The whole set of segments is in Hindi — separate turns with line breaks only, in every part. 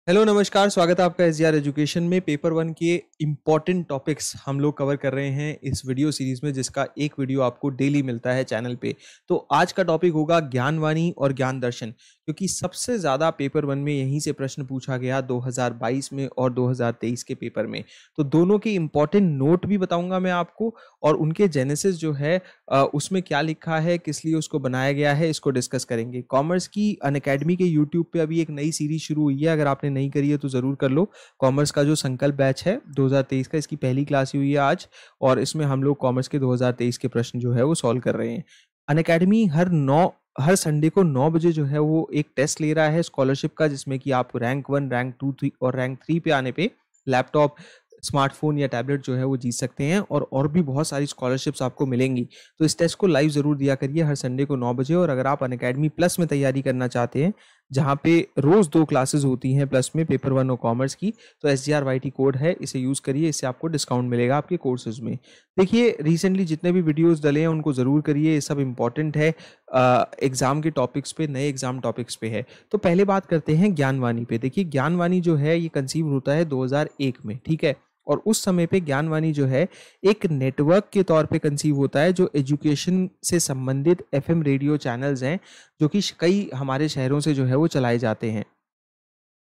हेलो नमस्कार, स्वागत है आपका एसजीआर एजुकेशन में। पेपर वन के इम्पॉर्टेंट टॉपिक्स हम लोग कवर कर रहे हैं इस वीडियो सीरीज में, जिसका एक वीडियो आपको डेली मिलता है चैनल पे। तो आज का टॉपिक होगा ज्ञानवाणी और ज्ञान दर्शन, क्योंकि सबसे ज़्यादा पेपर वन में यहीं से प्रश्न पूछा गया 2022 में और 2023 के पेपर में। तो दोनों के इम्पॉर्टेंट नोट भी बताऊंगा मैं आपको, और उनके जेनेसिस जो है उसमें क्या लिखा है, किस लिए उसको बनाया गया है, इसको डिस्कस करेंगे। कॉमर्स की अनअकैडमी के यूट्यूब पे अभी एक नई सीरीज शुरू हुई है, अगर आपने नहीं करी है तो ज़रूर कर लो। कॉमर्स का जो संकल्प बैच है 2023 का, इसकी पहली क्लास ही हुई है आज, और इसमें हम लोग कॉमर्स के 2023 के प्रश्न जो है वो सॉल्व कर रहे हैं। अनअकैडमी हर संडे को 9 बजे जो है वो एक टेस्ट ले रहा है स्कॉलरशिप का, जिसमें कि आप रैंक 1, रैंक 2, 3 और रैंक 3 पे आने पे लैपटॉप, स्मार्टफोन या टैबलेट जो है वो जीत सकते हैं, और भी बहुत सारी स्कॉलरशिप्स आपको मिलेंगी। तो इस टेस्ट को लाइव ज़रूर दिया करिए हर संडे को 9 बजे। और अगर आप अनअकैडमी प्लस में तैयारी करना चाहते हैं, जहाँ पे रोज़ 2 क्लासेस होती हैं प्लस में, पेपर वन और कॉमर्स की, तो SGRYT कोड है, इसे यूज़ करिए, इससे आपको डिस्काउंट मिलेगा आपके कोर्सेज में। देखिए, रिसेंटली जितने भी वीडियोस डले हैं उनको ज़रूर करिए, ये सब इंपॉर्टेंट है, एग्ज़ाम के टॉपिक्स पे, नए एग्ज़ाम टॉपिक्स पे है। तो पहले बात करते हैं ज्ञानवाणी पे। देखिए, ज्ञानवाणी जो है ये कंसीव होता है 2001 में, ठीक है। और उस समय पे ज्ञानवाणी जो है एक नेटवर्क के तौर पे कंसीव होता है, जो एजुकेशन से संबंधित FM रेडियो चैनल्स हैं, जो कि कई हमारे शहरों से जो है वो चलाए जाते हैं।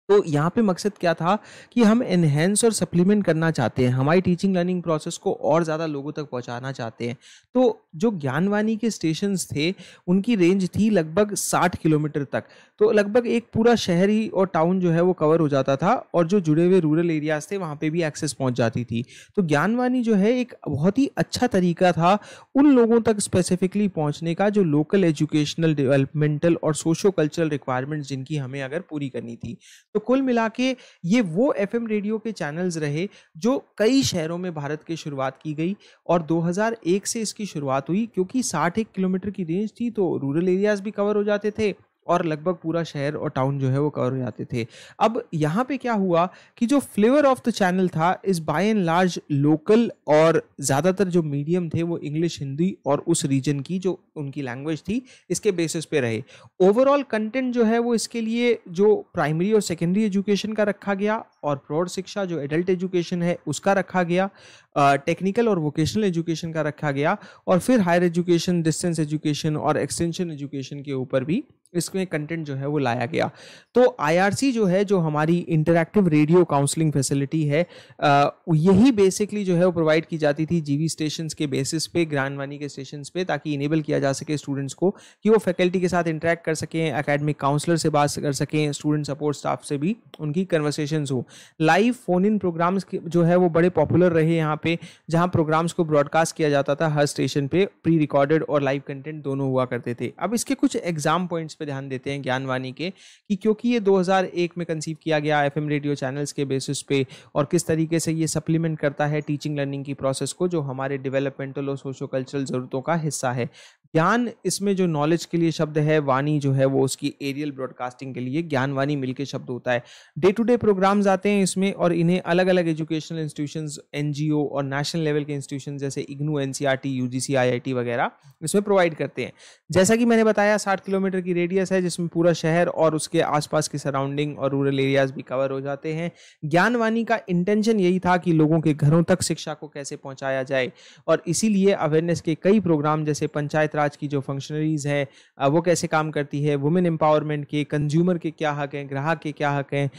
तो यहाँ पे मकसद क्या था कि हम एनहेंस और सप्लीमेंट करना चाहते हैं, हमारी टीचिंग लर्निंग प्रोसेस को और ज़्यादा लोगों तक पहुँचाना चाहते हैं। तो जो ज्ञानवाणी के स्टेशंस थे, उनकी रेंज थी लगभग 60 किलोमीटर तक। तो लगभग एक पूरा शहर ही और टाउन जो है वो कवर हो जाता था, और जो जुड़े हुए रूरल एरियाज थे वहाँ पे भी एक्सेस पहुँच जाती थी। तो ज्ञानवाणी जो है एक बहुत ही अच्छा तरीका था उन लोगों तक स्पेसिफिकली पहुँचने का, जो लोकल एजुकेशनल, डेवलपमेंटल और सोशो कल्चरल रिक्वायरमेंट्स जिनकी हमें अगर पूरी करनी थी। तो कुल मिला के ये वो FM रेडियो के चैनल्स रहे जो कई शहरों में भारत की शुरुआत की गई, और 2001 से इसकी शुरुआत हुई, क्योंकि 60 किलोमीटर की रेंज थी, तो रूरल एरियाज भी कवर हो जाते थे और लगभग पूरा शहर और टाउन जो है वो कवर हो जाते थे। अब यहाँ पे क्या हुआ कि जो फ्लेवर ऑफ द चैनल था इस बाय एंड लार्ज लोकल, और ज़्यादातर जो मीडियम थे वो इंग्लिश, हिंदी और उस रीजन की जो उनकी लैंग्वेज थी, इसके बेसिस पे रहे। ओवरऑल कंटेंट जो है वो इसके लिए जो प्राइमरी और सेकेंडरी एजुकेशन का रखा गया, और प्रौढ़ शिक्षा जो एडल्ट एजुकेशन है उसका रखा गया, टेक्निकल और वोकेशनल एजुकेशन का रखा गया, और फिर हायर एजुकेशन, डिस्टेंस एजुकेशन और एक्सटेंशन एजुकेशन के ऊपर भी इसमें कंटेंट जो है वो लाया गया। तो IRC जो है, जो हमारी इंटरैक्टिव रेडियो काउंसलिंग फैसिलिटी है, यही बेसिकली जो है वो प्रोवाइड की जाती थी GV स्टेशंस के बेसिस पे, ज्ञानवाणी के स्टेशंस पे, ताकि इनेबल किया जा सके स्टूडेंट्स को कि वो फैकल्टी के साथ इंटरेक्ट कर सकें, एकेडमिक काउंसलर से बात कर सकें, स्टूडेंट सपोर्ट स्टाफ से भी उनकी कन्वर्सेशंस हो। लाइव फोन इन प्रोग्राम्स जो है वो बड़े पॉपुलर रहे यहाँ पे, जहाँ प्रोग्राम्स को ब्रॉडकास्ट किया जाता था हर स्टेशन पे, प्री रिकॉर्डेड और लाइव कंटेंट दोनों हुआ करते थे। अब इसके कुछ एग्जाम पॉइंट्स पे ध्यान देते हैं ज्ञानवाणी के, कि क्योंकि ये 2001 में कंसीव किया गया FM रेडियो चैनल्स के बेसिस पे, और किस तरीके से ये सप्लीमेंट करता है टीचिंग लर्निंग की प्रोसेस को, जो हमारे डेवलपमेंटल और सोशो कल्चरल जरूरतों का हिस्सा है। ज्ञान, इसमें जो नॉलेज के लिए शब्द है, वाणी जो है वो उसकी एरियल ब्रॉडकास्टिंग के लिए ज्ञानवाणी मिलके शब्द होता है। डे टू डे प्रोग्राम्स आते हैं इसमें, और इन्हें अलग अलग एजुकेशनल इंस्टीट्यूशंस, NGO और नेशनल लेवल के इंस्टीट्यूशन जैसे IGNOU, NCERT, UGC, IIT वगैरह इसमें प्रोवाइड करते हैं। जैसा कि मैंने बताया, 60 किलोमीटर की रेडियस है, जिसमें पूरा शहर और उसके आसपास की सराउंडिंग और रूरल एरियाज भी कवर हो जाते हैं। ज्ञानवाणी का इंटेंशन यही था कि लोगों के घरों तक शिक्षा को कैसे पहुंचाया जाए, और इसीलिए अवेयरनेस के कई प्रोग्राम, जैसे पंचायत राज की जो फंक्शनरीज है वो कैसे काम करती है, वुमेन एम्पावरमेंट के, कंज्यूमर के क्या हक हैं, ग्राहक के क्या हक हैं,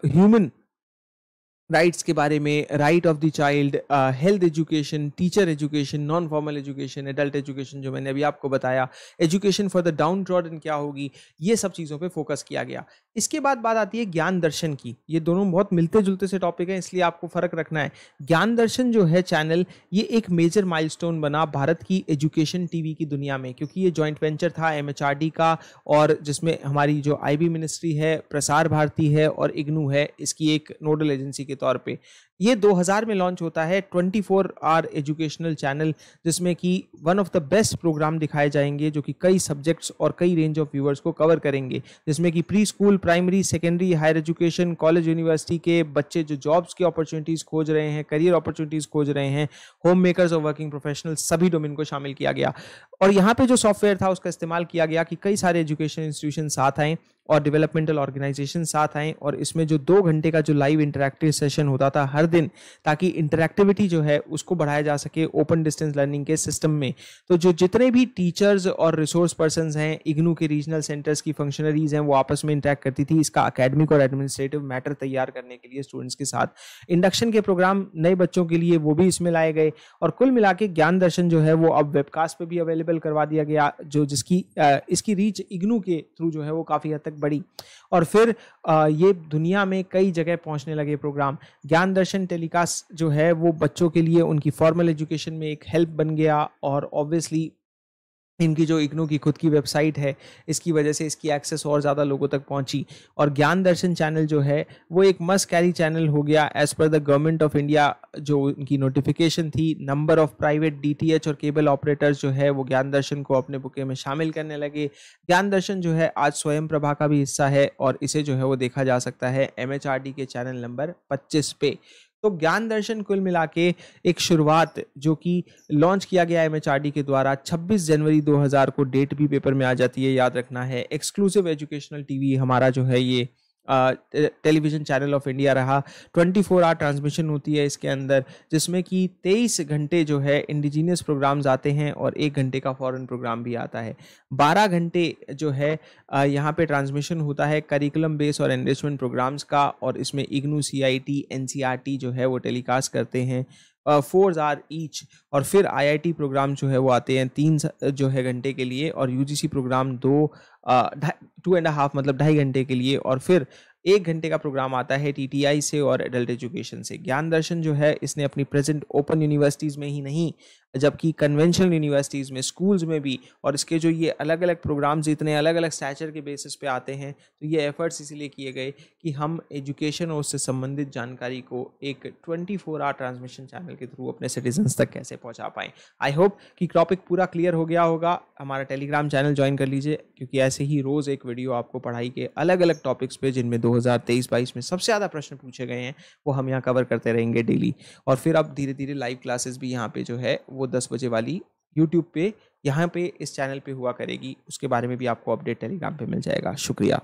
ह्यूमन राइट्स के बारे में, right of the child, health education, teacher education, non formal education, adult education जो मैंने अभी आपको बताया, education for the down trodden क्या होगी, ये सब चीज़ों पे फोकस किया गया। इसके बाद बात आती है ज्ञान दर्शन की। ये दोनों बहुत मिलते जुलते से टॉपिक हैं, इसलिए आपको फर्क रखना है। ज्ञान दर्शन जो है चैनल, ये एक मेजर माइलस्टोन बना भारत की एजुकेशन TV की दुनिया में, क्योंकि ये जॉइंट वेंचर था MHRD का, और जिसमें हमारी जो IB मिनिस्ट्री है, प्रसार भारती है और IGNOU है, इसकी एक नोडल एजेंसी के तौर पे। ये 2000 में लॉन्च होता है, 24 आवर एजुकेशनल चैनल, जिसमें कि one of the best program दिखाए जाएंगे, जो कि कई सब्जेक्ट्स और कई रेंज ऑफ व्यूअर्स को कवर करेंगे, जिसमें कि preschool, primary, secondary, higher education, college, university के बच्चे जो जॉब्स की अपॉर्चुनिटीज़ खोज रहे हैं, करियर अपॉर्चुनिटीज़ खोज रहे हैं, होम मेकर्स और वर्किंग प्रोफेशनल, सभी डोमेन को शामिल किया गया। और यहाँ पे जो सॉफ्टवेयर था उसका इस्तेमाल किया गया कि कई सारे एजुकेशन इंस्टीट्यूशन साथ आएँ और डेवलपमेंटल ऑर्गेनाइजेशन साथ आएँ और इसमें जो 2 घंटे का जो लाइव इंटरैक्टिव सेशन होता था हर दिन, ताकि इंटरैक्टिविटी जो है उसको बढ़ाया जा सके ओपन डिस्टेंस लर्निंग के सिस्टम में। तो जो जितने भी टीचर्स और रिसोर्स पर्सन्स हैं, इग्नू के रीजनल सेंटर्स की फंक्शनरीज हैं, वो आपस में इंटरैक्ट करती थी इसका एकेडमिक और एडमिनिस्ट्रेटिव मैटर तैयार करने के लिए स्टूडेंट्स के साथ। इंडक्शन के प्रोग्राम नए बच्चों के लिए वो भी इसमें लाए गए और कुल मिला के ज्ञान दर्शन जो है वो अब वेबकास्ट पे भी अवेलेबल करवा दिया गया, जो जिसकी इसकी रीच इग्नू के थ्रू जो है वो काफ़ी हद तक बढ़ी। और फिर ये दुनिया में कई जगह पहुंचने लगे प्रोग्राम। ज्ञान दर्शन टेलीकास्ट जो है वो बच्चों के लिए उनकी फॉर्मल एजुकेशन में एक हेल्प बन गया और ऑब्वियसली इनकी जो इग्नू की खुद की वेबसाइट है, इसकी वजह से इसकी एक्सेस और ज़्यादा लोगों तक पहुंची और ज्ञान दर्शन चैनल जो है वो एक मस्ट कैरी चैनल हो गया as per the government of India. जो इनकी नोटिफिकेशन थी, नंबर ऑफ प्राइवेट डीटीएच और केबल ऑपरेटर्स जो है वो ज्ञान दर्शन को अपने बुके में शामिल करने लगे। ज्ञान दर्शन जो है आज स्वयं प्रभा का भी हिस्सा है और इसे जो है वो देखा जा सकता है MHRD के चैनल नंबर 25 पे। तो ज्ञान दर्शन कुल मिला के एक शुरुआत जो कि लॉन्च किया गया MHRD के द्वारा 26 जनवरी 2000 को, डेट भी पेपर में आ जाती है, याद रखना है। एक्सक्लूसिव एजुकेशनल टीवी हमारा जो है ये टेलीविजन चैनल ऑफ इंडिया रहा। 24 आवर ट्रांसमिशन होती है इसके अंदर, जिसमें कि 23 घंटे जो है इंडिजीनियस प्रोग्राम्स आते हैं और 1 घंटे का फॉरेन प्रोग्राम भी आता है। 12 घंटे जो है यहाँ पे ट्रांसमिशन होता है करिकुलम बेस और एनरिचमेंट प्रोग्राम्स का और इसमें इग्नू, CIT, NCERT जो है वो टेलीकास्ट करते हैं 4 आवर ईच। और फिर IIT प्रोग्राम जो है वो आते हैं 3 जो है घंटे के लिए और UGC प्रोग्राम 2.5 मतलब 2.5 घंटे के लिए और फिर 1 घंटे का प्रोग्राम आता है TTI से और एडल्ट एजुकेशन से। ज्ञान दर्शन जो है इसने अपनी प्रेजेंट ओपन यूनिवर्सिटीज़ में ही नहीं जबकि कन्वेंशनल यूनिवर्सिटीज़ में, स्कूल्स में भी, और इसके जो ये अलग अलग प्रोग्राम्स इतने अलग अलग स्टैचर के बेसिस पे आते हैं, तो ये एफर्ट्स इसीलिए किए गए कि हम एजुकेशन और उससे संबंधित जानकारी को एक 24 आवर ट्रांसमिशन चैनल के थ्रू अपने सिटीजन्स तक कैसे पहुंचा पाएँ। आई होप कि टॉपिक पूरा क्लियर हो गया होगा। हमारा टेलीग्राम चैनल ज्वाइन कर लीजिए क्योंकि ऐसे ही रोज़ एक वीडियो आपको पढ़ाई के अलग अलग टॉपिक्स पे, जिनमें 2023-22 में सबसे ज़्यादा प्रश्न पूछे गए हैं, वो हम यहाँ कवर करते रहेंगे डेली। और फिर अब धीरे धीरे लाइव क्लासेस भी यहाँ पे जो है वो 10 बजे वाली यूट्यूब पे यहाँ पे इस चैनल पे हुआ करेगी। उसके बारे में भी आपको अपडेट टेलीग्राम पे मिल जाएगा। शुक्रिया।